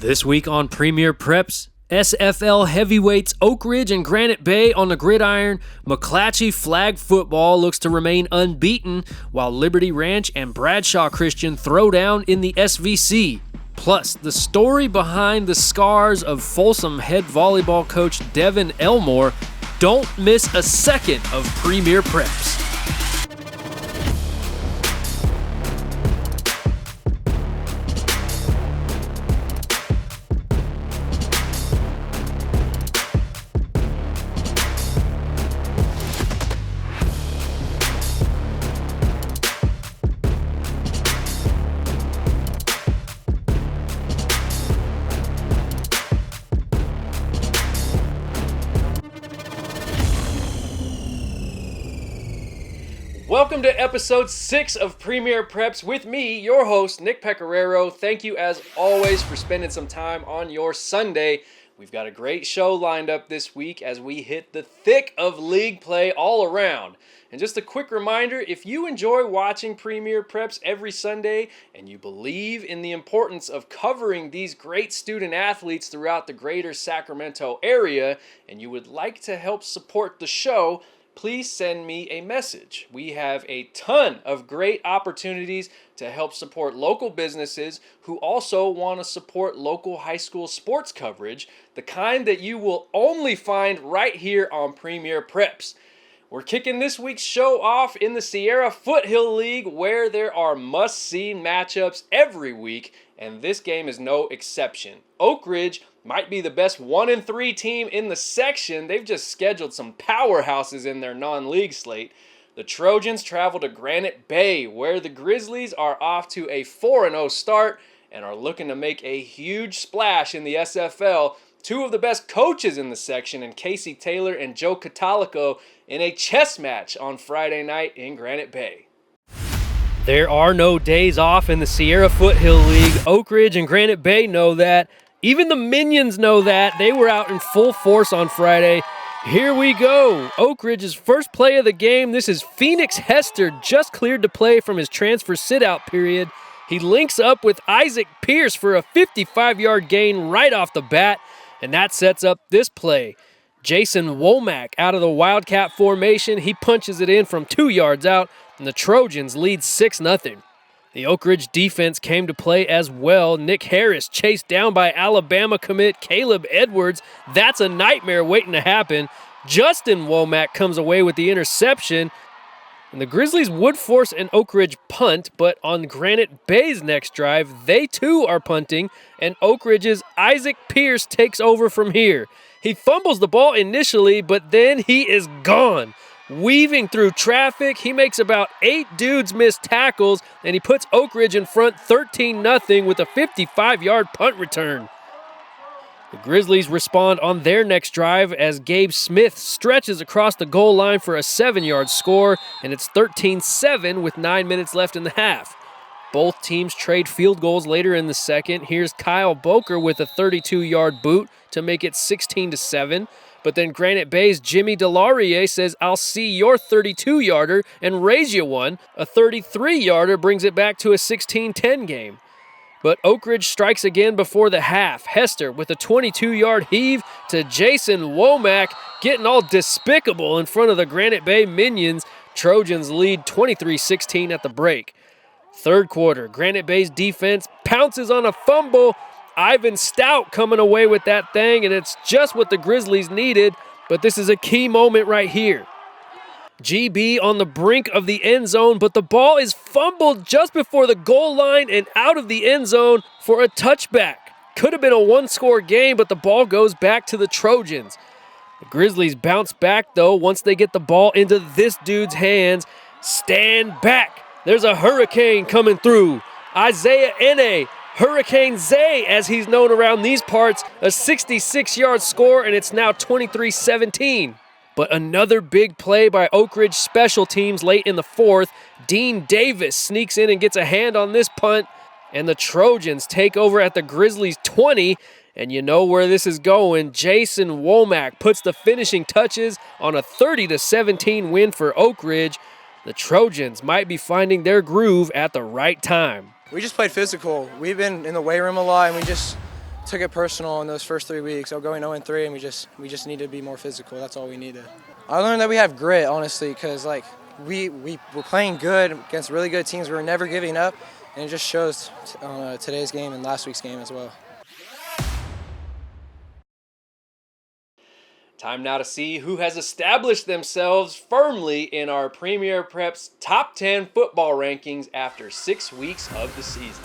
This week on Premier Preps, SFL heavyweights Oak Ridge and Granite Bay on the gridiron. McClatchy flag football looks to remain unbeaten, while Liberty Ranch and Bradshaw Christian throw down in the SVC. Plus, the story behind the scars of Folsom head volleyball coach Devin Elmore. Don't miss a second of Premier Preps. Welcome to episode 6 of Premier Preps with me, your host, Nick Pecoraro. Thank you as always for spending some time on your Sunday. We've got a great show lined up this week as we hit the thick of league play all around. And just a quick reminder, if you enjoy watching Premier Preps every Sunday and you believe in the importance of covering these great student athletes throughout the greater Sacramento area and you would like to help support the show, please send me a message. We have a ton of great opportunities to help support local businesses who also want to support local high school sports coverage, the kind that you will only find right here on Premier Preps. We're kicking this week's show off in the Sierra Foothill League, where there are must-see matchups every week, and this game is no exception. Oak Ridge might be the best 1-3 team in the section. They've just scheduled some powerhouses in their non-league slate. The Trojans travel to Granite Bay, where the Grizzlies are off to a 4-0 start and are looking to make a huge splash in the SFL. Two of the best coaches in the section, and Casey Taylor and Joe Catalico, in a chess match on Friday night in Granite Bay. There are no days off in the Sierra Foothill League. Oak Ridge and Granite Bay know that. Even the Minions know that. They were out in full force on Friday. Here we go. Oak Ridge's first play of the game. This is Phoenix Hester, just cleared to play from his transfer sit-out period. He links up with Isaac Pierce for a 55-yard gain right off the bat, and that sets up this play. Jason Womack out of the Wildcat formation. He punches it in from 2 yards out, and the Trojans lead 6-0. The Oak Ridge defense came to play as well. Nick Harris chased down by Alabama commit Caleb Edwards. That's a nightmare waiting to happen. Justin Womack comes away with the interception. And the Grizzlies would force an Oak Ridge punt, but on Granite Bay's next drive, they too are punting, and Oak Ridge's Isaac Pierce takes over from here. He fumbles the ball initially, but then he is gone. Weaving through traffic, he makes about 8 dudes miss tackles, and he puts Oak Ridge in front 13-0 with a 55-yard punt return. The Grizzlies respond on their next drive as Gabe Smith stretches across the goal line for a 7-yard score, and it's 13-7 with 9 minutes left in the half. Both teams trade field goals later in the second. Here's Kyle Boker with a 32-yard boot to make it 16-7. But then Granite Bay's Jimmy Delaurier says, "I'll see your 32-yarder and raise you one." A 33-yarder brings it back to a 16-10 game. But Oak Ridge strikes again before the half. Hester with a 22-yard heave to Jason Womack, getting all despicable in front of the Granite Bay Minions. Trojans lead 23-16 at the break. Third quarter, Granite Bay's defense pounces on a fumble. Ivan Stout coming away with that thing, and it's just what the Grizzlies needed, but this is a key moment right here. GB on the brink of the end zone, but the ball is fumbled just before the goal line and out of the end zone for a touchback. Could have been a one-score game, but the ball goes back to the Trojans. The Grizzlies bounce back, though, once they get the ball into this dude's hands. Stand back. There's a hurricane coming through. Isaiah Ene, Hurricane Zay, as he's known around these parts, a 66-yard score, and it's now 23-17. But another big play by Oak Ridge special teams late in the fourth. Dean Davis sneaks in and gets a hand on this punt, and the Trojans take over at the Grizzlies' 20, and you know where this is going. Jason Womack puts the finishing touches on a 30-17 win for Oak Ridge. The Trojans might be finding their groove at the right time. We just played physical. We've been in the weight room a lot, and took it personal in those first 3 weeks. Going 0-3, and we just need to be more physical. That's all we needed. I learned that we have grit, honestly, because like we were playing good against really good teams. We were never giving up, and it just shows on today's game and last week's game as well. Time now to see who has established themselves firmly in our Premier Preps Top 10 football rankings after 6 weeks of the season.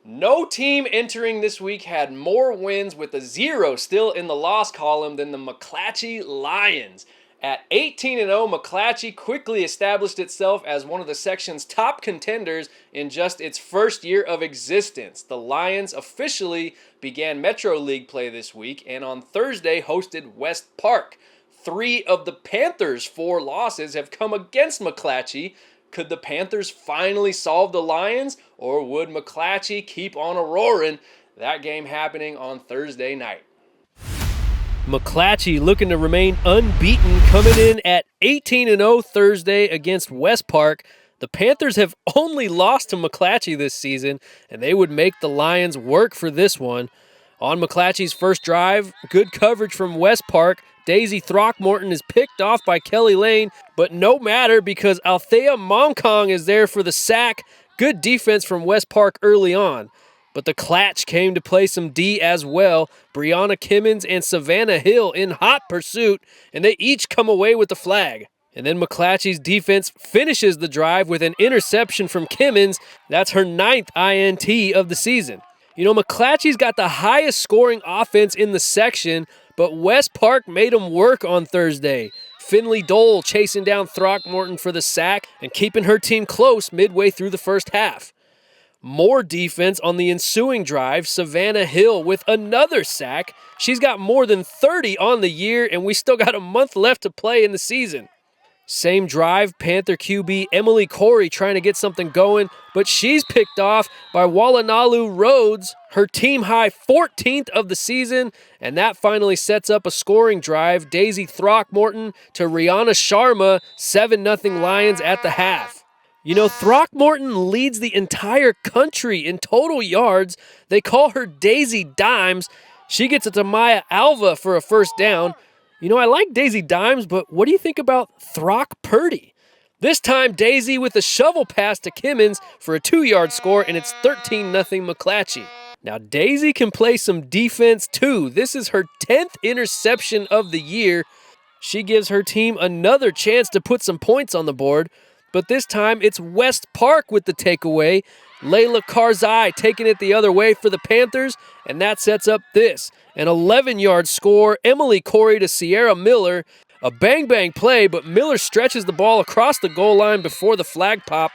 No team entering this week had more wins with a 0 still in the loss column than the McClatchy Lions. At 18-0, McClatchy quickly established itself as one of the section's top contenders in just its first year of existence. The Lions officially began Metro League play this week and on Thursday hosted West Park. 3 of the Panthers' 4 losses have come against McClatchy. Could the Panthers finally solve the Lions, or would McClatchy keep on a-roaring? That game happening on Thursday night. McClatchy looking to remain unbeaten, coming in at 18-0 Thursday against West Park. The Panthers have only lost to McClatchy this season, and they would make the Lions work for this one. On McClatchy's first drive, good coverage from West Park. Daisy Throckmorton is picked off by Kelly Lane, but no matter because Althea Momkong is there for the sack. Good defense from West Park early on. But the Clatch came to play some D as well. Brianna Kimmins and Savannah Hill in hot pursuit, and they each come away with the flag. And then McClatchy's defense finishes the drive with an interception from Kimmins. That's her 9th INT of the season. You know, McClatchy's got the highest scoring offense in the section, but West Park made them work on Thursday. Finley Dole chasing down Throckmorton for the sack and keeping her team close midway through the first half. More defense on the ensuing drive, Savannah Hill with another sack. She's got more than 30 on the year, and we still got a month left to play in the season. Same drive, Panther QB Emily Corey trying to get something going, but she's picked off by Walanalu Rhodes, her team-high 14th of the season, and that finally sets up a scoring drive. Daisy Throckmorton to Rihanna Sharma, 7-0 Lions at the half. You know, Throckmorton leads the entire country in total yards. They call her Daisy Dimes. She gets it to Maya Alva for a first down. You know, I like Daisy Dimes, but what do you think about Throck Purdy? This time, Daisy with a shovel pass to Kimmins for a 2-yard score, and it's 13-0 McClatchy. Now, Daisy can play some defense, too. This is her 10th interception of the year. She gives her team another chance to put some points on the board, but this time it's West Park with the takeaway. Layla Karzai taking it the other way for the Panthers, and that sets up this. An 11-yard score, Emily Corey to Sierra Miller. A bang-bang play, but Miller stretches the ball across the goal line before the flag pop,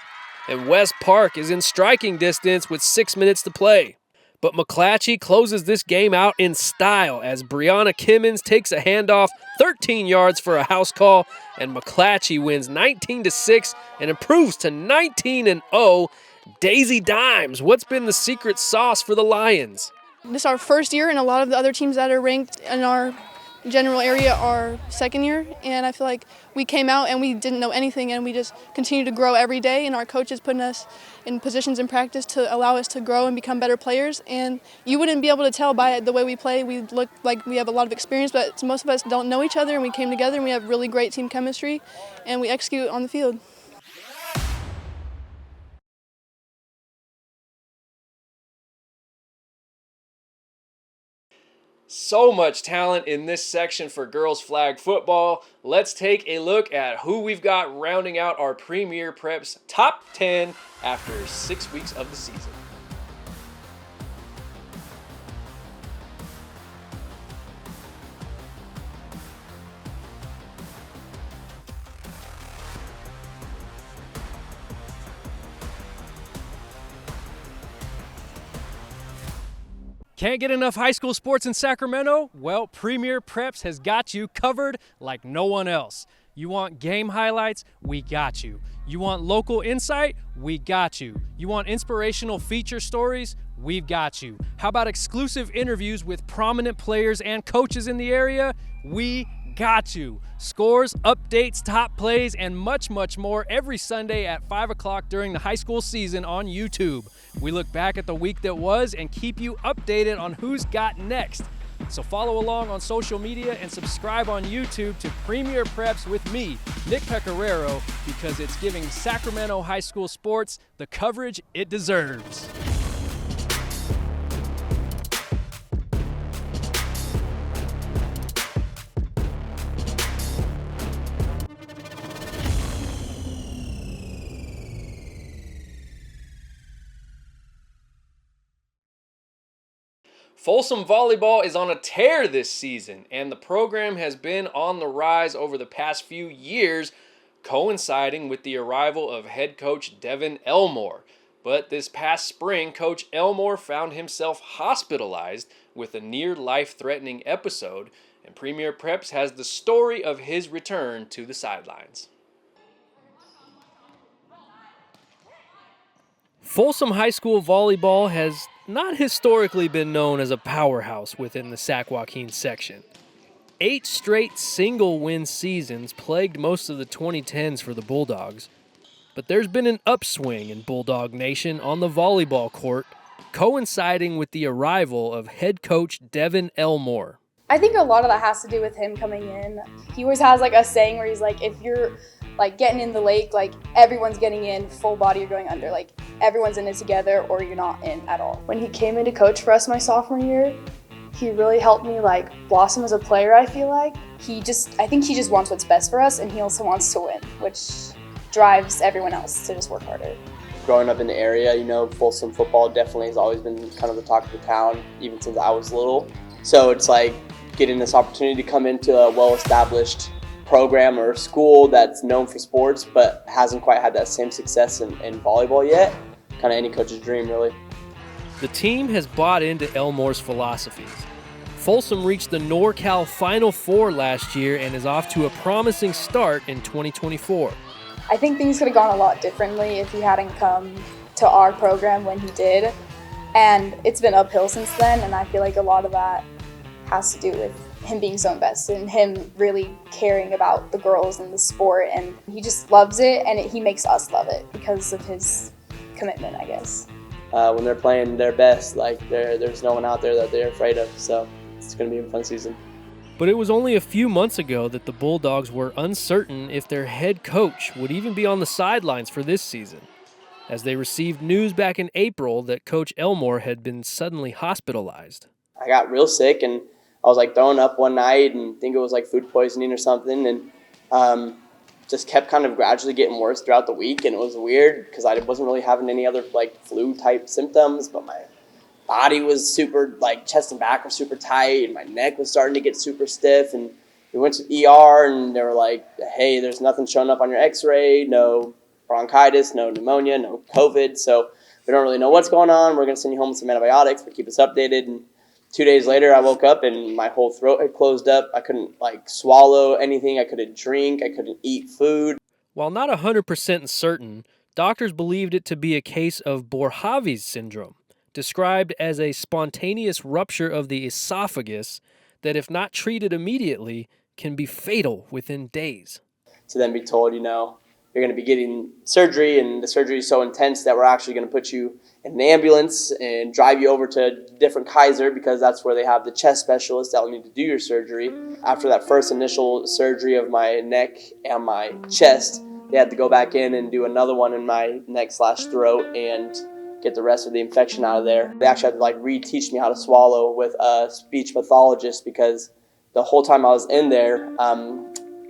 and West Park is in striking distance with 6 minutes to play. But McClatchy closes this game out in style as Brianna Kimmins takes a handoff 13 yards for a house call, and McClatchy wins 19-6 and improves to 19-0. Daisy Dimes, what's been the secret sauce for the Lions? This is our first year, and a lot of the other teams that are ranked in our general area are second year, and I feel like we came out and we didn't know anything, and we just continue to grow every day, and our coach is putting us in positions in practice to allow us to grow and become better players. And you wouldn't be able to tell by the way we play. We look like we have a lot of experience, but most of us don't know each other, and we came together and we have really great team chemistry, and we execute on the field. So much talent in this section for girls flag football. Let's take a look at who we've got rounding out our Premier Preps Top 10 after 6 weeks of the season. Can't get enough high school sports in Sacramento? Well, Premier Preps has got you covered like no one else. You want game highlights? We got you. You want local insight? We got you. You want inspirational feature stories? We've got you. How about exclusive interviews with prominent players and coaches in the area? We got you. Scores, updates, top plays, and much, much more every Sunday at 5 o'clock during the high school season on YouTube. We look back at the week that was and keep you updated on who's got next. So follow along on social media and subscribe on YouTube to Premier Preps with me, Nick Pecoraro, because it's giving Sacramento high school sports the coverage it deserves. Folsom Volleyball is on a tear this season, and the program has been on the rise over the past few years, coinciding with the arrival of head coach Devin Elmore. But this past spring, Coach Elmore found himself hospitalized with a near life-threatening episode, and Premier Preps has the story of his return to the sidelines. Folsom High School volleyball has not historically been known as a powerhouse within the Sac Joaquin section. 8 straight single-win seasons plagued most of the 2010s for the Bulldogs, but there's been an upswing in Bulldog Nation on the volleyball court, coinciding with the arrival of head coach Devin Elmore. I think a lot of that has to do with him coming in. He always has like a saying where he's like, if you're like getting in the lake, like everyone's getting in full body, you're going under. Like everyone's in it together or you're not in at all. When he came in to coach for us my sophomore year, he really helped me like blossom as a player, I feel like. I think he just wants what's best for us, and he also wants to win, which drives everyone else to just work harder. Growing up in the area, you know, Folsom football definitely has always been kind of the talk of the town, even since I was little. So it's like getting this opportunity to come into a well-established program or school that's known for sports but hasn't quite had that same success in volleyball yet. Kind of any coach's dream, really. The team has bought into Elmore's philosophies. Folsom reached the NorCal Final Four last year and is off to a promising start in 2024. I think things could have gone a lot differently if he hadn't come to our program when he did. And it's been uphill since then, and I feel like a lot of that has to do with him being so invested and him really caring about the girls and the sport, and he just loves it, and he makes us love it because of his commitment, I guess. When they're playing their best, like there's no one out there that they're afraid of, so it's going to be a fun season. But it was only a few months ago that the Bulldogs were uncertain if their head coach would even be on the sidelines for this season, as they received news back in April that Coach Elmore had been suddenly hospitalized. I got real sick, and I was like throwing up one night and think it was like food poisoning or something, and just kept kind of gradually getting worse throughout the week. And it was weird because I wasn't really having any other like flu type symptoms, but my body was super, like chest and back were super tight, and my neck was starting to get super stiff. And we went to the ER, and they were like, hey, there's nothing showing up on your x-ray, no bronchitis, no pneumonia, no COVID, so we don't really know what's going on. We're going to send you home with some antibiotics, but keep us updated. And 2 days later, I woke up and my whole throat had closed up. I couldn't like swallow anything. I couldn't drink. I couldn't eat food. While not 100% certain, doctors believed it to be a case of Borhavi's syndrome, described as a spontaneous rupture of the esophagus that, if not treated immediately, can be fatal within days. To then be told, you know, you're going to be getting surgery, and the surgery is so intense that we're actually going to put you in an ambulance and drive you over to a different Kaiser because that's where they have the chest specialist that will need to do your surgery. After that first initial surgery of my neck and my chest, they had to go back in and do another one in my neck/throat and get the rest of the infection out of there. They actually had to like reteach me how to swallow with a speech pathologist because the whole time I was in there,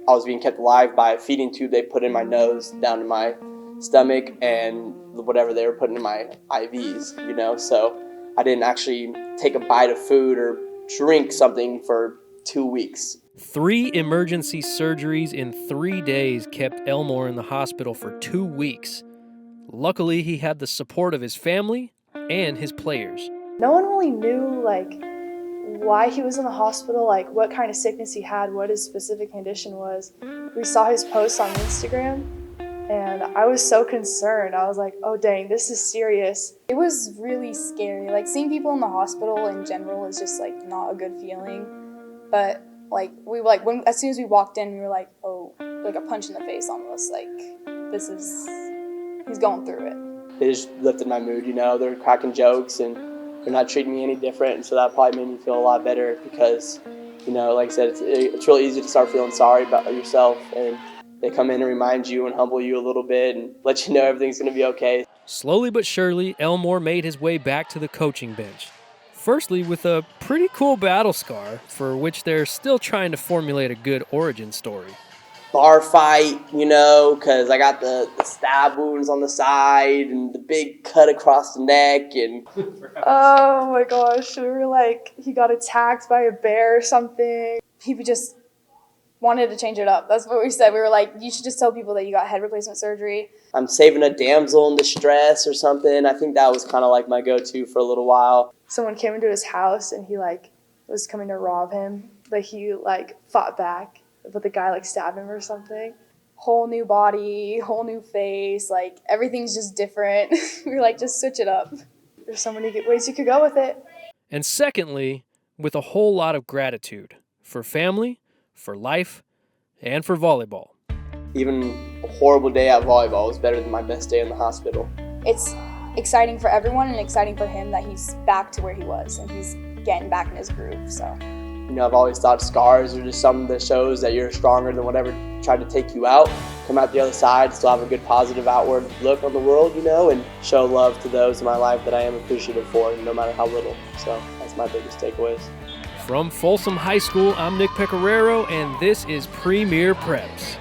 I was being kept alive by a feeding tube they put in my nose, down to my stomach, and whatever they were putting in my IVs, you know. So I didn't actually take a bite of food or drink something for 2 weeks. 3 emergency surgeries in 3 days kept Elmore in the hospital for 2 weeks. Luckily, he had the support of his family and his players. No one really knew like why he was in the hospital, like what kind of sickness he had, what his specific condition was. We saw his posts on Instagram, and I was so concerned. I was like, oh dang, this is serious. It was really scary. Like, seeing people in the hospital in general is just like not a good feeling. But like as soon as we walked in, we were like, oh, like a punch in the face almost. Like, he's going through it. They just lifted my mood, They're cracking jokes and they're not treating me any different. And so that probably made me feel a lot better because, like I said, it's really easy to start feeling sorry about yourself. And they come in and remind you and humble you a little bit and let you know everything's going to be okay. Slowly but surely, Elmore made his way back to the coaching bench. Firstly, with a pretty cool battle scar for which they're still trying to formulate a good origin story. Bar fight, because I got the stab wounds on the side and the big cut across the neck. And oh my gosh, we were like, he got attacked by a bear or something. He just wanted to change it up. That's what we said. We were like, you should just tell people that you got head replacement surgery. I'm saving a damsel in distress or something. I think that was kind of like my go-to for a little while. Someone came into his house and he was coming to rob him, but he fought back. But the guy stabbed him or something. Whole new body, whole new face, everything's just different. We were like, just switch it up. There's so many ways you could go with it. And secondly, with a whole lot of gratitude for family, for life, and for volleyball. Even a horrible day at volleyball was better than my best day in the hospital. It's exciting for everyone and exciting for him that he's back to where he was and he's getting back in his groove, so. I've always thought scars are just something that shows that you're stronger than whatever tried to take you out. Come out the other side, still have a good positive outward look on the world, and show love to those in my life that I am appreciative for, no matter how little. So that's my biggest takeaways. From Folsom High School, I'm Nick Pecoraro, and this is Premier Preps.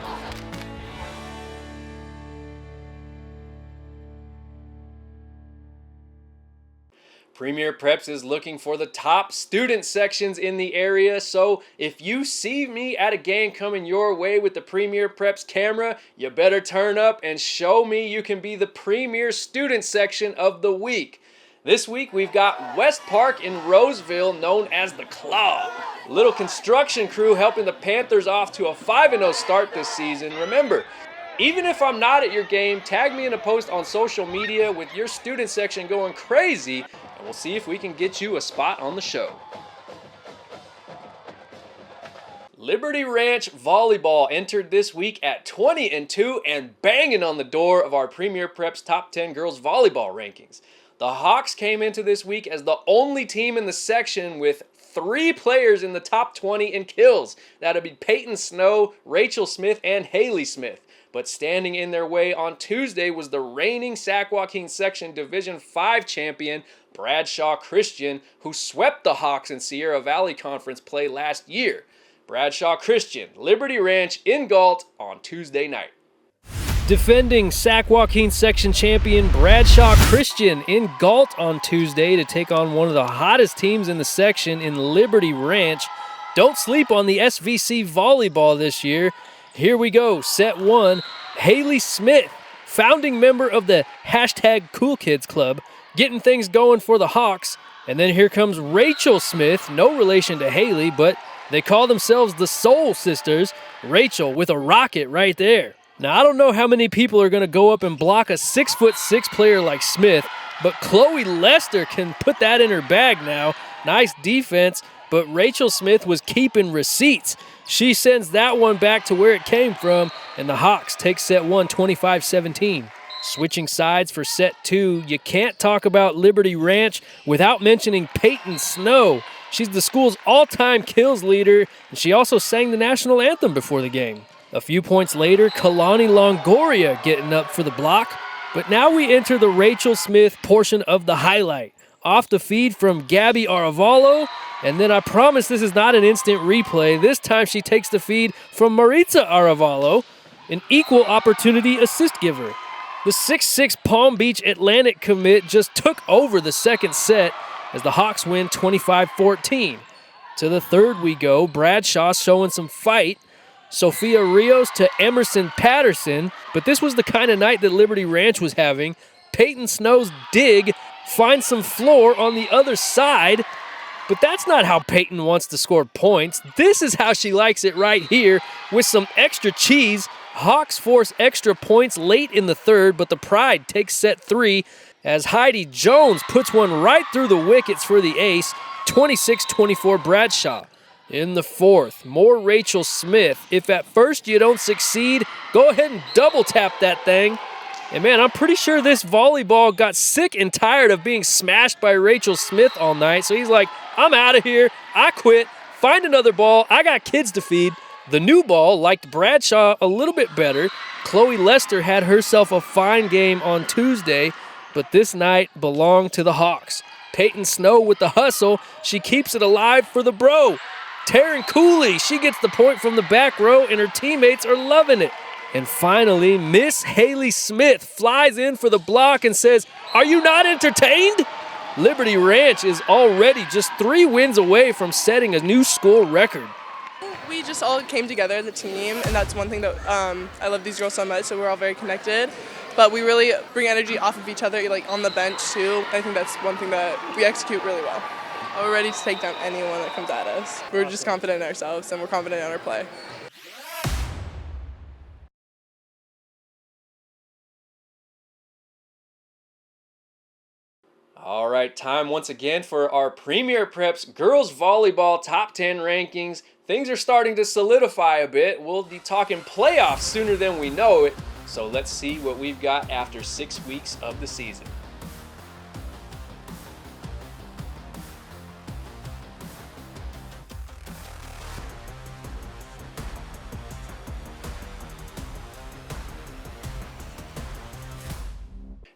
Premier Preps is looking for the top student sections in the area, so if you see me at a game coming your way with the Premier Preps camera, you better turn up and show me you can be the premier student section of the week. This week we've got West Park in Roseville, known as the Claw. Little construction crew helping the Panthers off to a 5-0 start this season. Remember, even if I'm not at your game, tag me in a post on social media with your student section going crazy, and we'll see if we can get you a spot on the show. Liberty Ranch Volleyball entered this week at 20-2 and banging on the door of our Premier Preps Top 10 Girls Volleyball rankings. The Hawks came into this week as the only team in the section with 3 players in the top 20 in kills. That would be Peyton Snow, Rachel Smith, and Haley Smith. But standing in their way on Tuesday was the reigning Sac Joaquin Section Division 5 champion, Bradshaw Christian, who swept the Hawks in Sierra Valley Conference play last year. Bradshaw Christian, Liberty Ranch in Galt on Tuesday night. Defending Sac Joaquin Section champion Bradshaw Christian in Galt on Tuesday to take on one of the hottest teams in the section in Liberty Ranch. Don't sleep on the SVC volleyball this year. Here we go, set 1. Haley Smith, founding member of the #CoolKids Club, getting things going for the Hawks. And then here comes Rachel Smith, no relation to Haley, but they call themselves the Soul Sisters. Rachel with a rocket right there. Now, I don't know how many people are going to go up and block a 6'6" player like Smith, but Chloe Lester can put that in her bag now. Nice defense, but Rachel Smith was keeping receipts. She sends that one back to where it came from, and the Hawks take set 1, 25-17. Switching sides for set 2, you can't talk about Liberty Ranch without mentioning Peyton Snow. She's the school's all-time kills leader, and she also sang the national anthem before the game. A few points later, Kalani Longoria getting up for the block. But now we enter the Rachel Smith portion of the highlight. Off the feed from Gabby Aravalo, and then I promise this is not an instant replay. This time she takes the feed from Maritza Aravalo, an equal opportunity assist giver. The 6'6" Palm Beach Atlantic commit just took over the second set as the Hawks win 25-14. To the third we go, Bradshaw showing some fight. Sophia Rios to Emerson Patterson, but this was the kind of night that Liberty Ranch was having. Peyton Snow's dig finds some floor on the other side, But that's not how Peyton wants to score points. This is how she likes it right here with some extra cheese. Hawks force extra points late in the third, but the Pride takes set 3 as Heidi Jones puts one right through the wickets for the ace, 26-24 Bradshaw. In the fourth, more Rachel Smith. If at first you don't succeed, go ahead and double tap that thing. And man, I'm pretty sure this volleyball got sick and tired of being smashed by Rachel Smith all night. So he's like, I'm out of here. I quit. Find another ball. I got kids to feed. The new ball liked Bradshaw a little bit better. Chloe Lester had herself a fine game on Tuesday, but this night belonged to the Hawks. Peyton Snow with the hustle. She keeps it alive for the bro. Taryn Cooley, she gets the point from the back row, and her teammates are loving it. And finally, Miss Haley Smith flies in for the block and says, "Are you not entertained?" Liberty Ranch is already just 3 wins away from setting a new school record. We just all came together as a team, and that's one thing that I love these girls so much, so we're all very connected. But we really bring energy off of each other, like on the bench too. I think that's one thing that we execute really well. We're ready to take down anyone that comes at us. We're just confident in ourselves, and we're confident in our play. All right, time once again for our Premier Preps Girls Volleyball Top 10 rankings. Things are starting to solidify a bit. We'll be talking playoffs sooner than we know it. So let's see what we've got after 6 weeks of the season.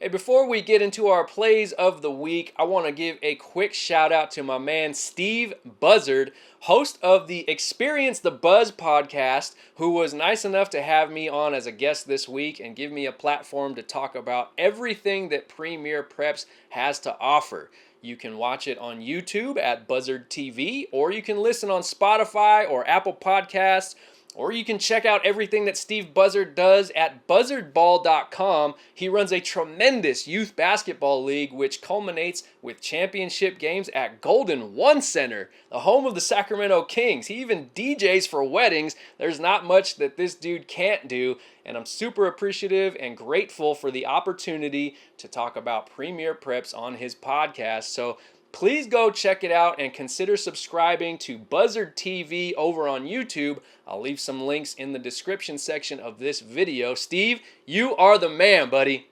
Hey, before we get into our plays of the week, I want to give a quick shout out to my man Steve Buzzard, host of the Experience the Buzz podcast, who was nice enough to have me on as a guest this week and give me a platform to talk about everything that Premier Preps has to offer. You can watch it on YouTube at Buzzard TV, or you can listen on Spotify or Apple Podcasts, or you can check out everything that Steve Buzzard does at buzzardball.com. He runs a tremendous youth basketball league, which culminates with championship games at Golden One Center, the home of the Sacramento Kings. He even DJs for weddings. There's not much that this dude can't do, and I'm super appreciative and grateful for the opportunity to talk about Premier Preps on his podcast. So please go check it out and consider subscribing to Buzzard TV over on YouTube. I'll leave some links in the description section of this video. Steve, you are the man, buddy.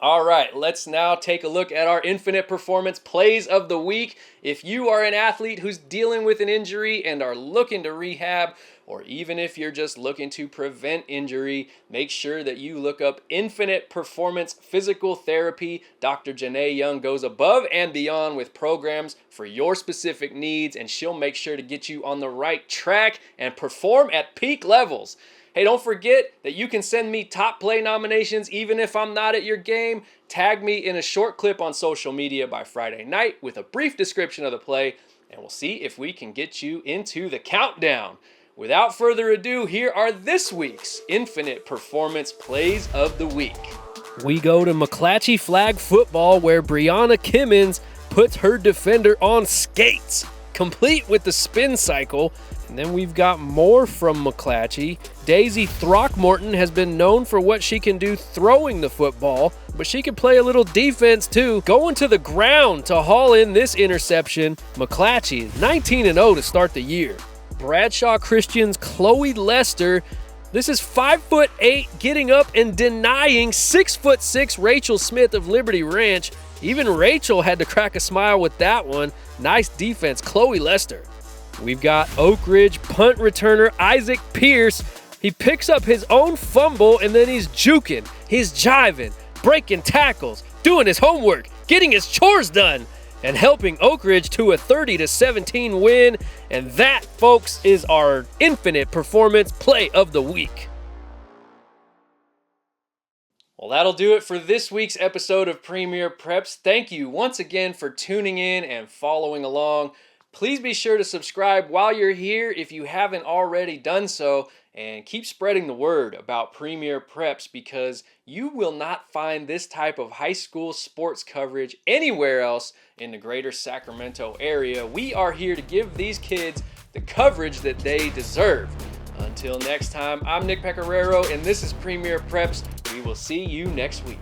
All right, let's now take a look at our Infinite Performance Plays of the Week. If you are an athlete who's dealing with an injury and are looking to rehab, or even if you're just looking to prevent injury, make sure that you look up Infinite Performance Physical Therapy. Dr. Janae Young goes above and beyond with programs for your specific needs, and she'll make sure to get you on the right track and perform at peak levels. Hey, don't forget that you can send me top play nominations even if I'm not at your game. Tag me in a short clip on social media by Friday night with a brief description of the play, and we'll see if we can get you into the countdown. Without further ado, here are this week's Infinite Performance Plays of the Week. We go to McClatchy flag football, where Brianna Kimmins puts her defender on skates, complete with the spin cycle. And then we've got more from McClatchy. Daisy Throckmorton has been known for what she can do throwing the football, but she can play a little defense too, going to the ground to haul in this interception. McClatchy is 19-0 to start the year. Bradshaw Christian's Chloe Lester. This is 5'8", getting up and denying 6'6" Rachel Smith of Liberty Ranch. Even Rachel had to crack a smile with that one. Nice defense, Chloe Lester. We've got Oak Ridge punt returner Isaac Pierce. He picks up his own fumble, and then he's juking, he's jiving, breaking tackles, doing his homework, getting his chores done, and helping Oak Ridge to a 30-17 win. And that, folks, is our Infinite Performance Play of the Week. Well, that'll do it for this week's episode of Premier Preps. Thank you once again for tuning in and following along. Please be sure to subscribe while you're here if you haven't already done so, and keep spreading the word about Premier Preps, because you will not find this type of high school sports coverage anywhere else in the greater Sacramento area. We are here to give these kids the coverage that they deserve. Until next time, I'm Nick Pecoraro, and this is Premier Preps. We will see you next week.